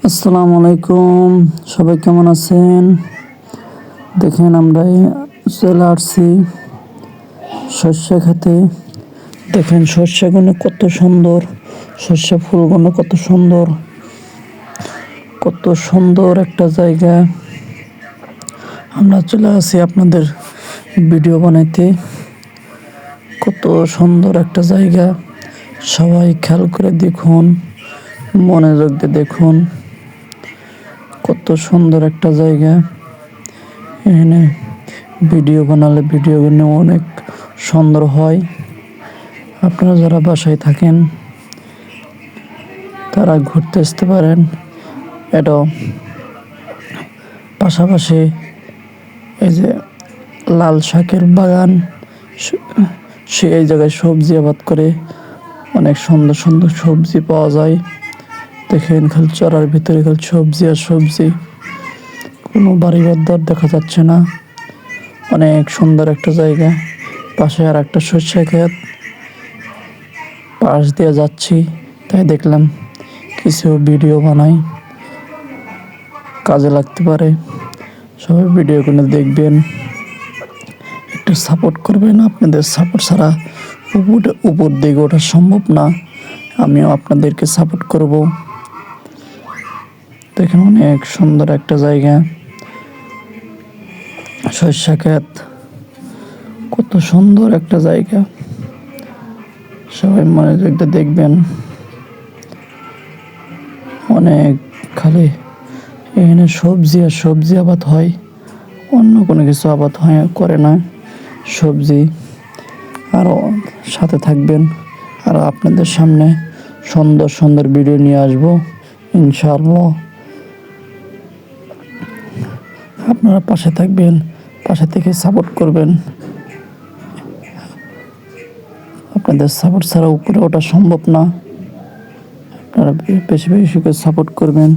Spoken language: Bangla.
আসসালামু আলাইকুম, সবাই কেমন আছেন? দেখেন আমরা চলে আসছি সর্ষে খেতে। দেখেন সর্ষেগুলো কত সুন্দর, সর্ষে ফুলগুলো কত সুন্দর, কত সুন্দর একটা জায়গা। আমরা চলে আসি আপনাদের ভিডিও বানাইতে। কত সুন্দর একটা জায়গা, সবাই খেয়াল করে দেখুন, মনোযোগ দিয়ে দেখুন। কত সুন্দর একটা জায়গা। এখানে ভিডিও বানালে ভিডিওগুলো অনেক সুন্দর হয়। আপনারা যারা বাসায় থাকেন তারা ঘুরতে আসতে পারেন। এটাও পাশাপাশি এই যে লাল শাকের বাগান, সে এই জায়গায় সবজি আবাদ করে, অনেক সুন্দর সুন্দর সবজি পাওয়া যায়। দেখেন খালি চড়ার ভিতরে খালি সবজি আর সবজি, কোনো বাড়িঘর দেখা যাচ্ছে না। অনেক সুন্দর একটা জায়গা। পাশে আর একটা সর্ষে ক্ষেত, পাশ দিয়ে যাচ্ছি তাই দেখলাম কিছু ভিডিও বানাই, কাজে লাগতে পারে। সবাই ভিডিওগুলো দেখবেন, একটু সাপোর্ট করবেন। আপনাদের সাপোর্ট ছাড়া উপর দিকে ওঠা সম্ভব না। আমিও আপনাদেরকে সাপোর্ট করব। দেখেন অনেক সুন্দর একটা জায়গা, সর্ষে ক্ষেত, কত সুন্দর একটা জায়গা। সবাই মনোযোগ দিয়ে দেখবেন। অনেক খালি এখানে সবজি আর সবজি আবাদ হয়, অন্য কোনো কিছু আবাদ হয় করে না। সবজি আরও সাথে থাকবেন, আর আপনাদের সামনে সুন্দর সুন্দর ভিডিও নিয়ে আসবো ইনশাআল্লাহ। আপনারা পাশে থাকবেন, পাশে থেকে সাপোর্ট করবেন। আপনাদের সাপোর্ট ছাড়া উপরে ওঠা সম্ভব না। আপনারা বেশি বেশি করে সাপোর্ট করবেন।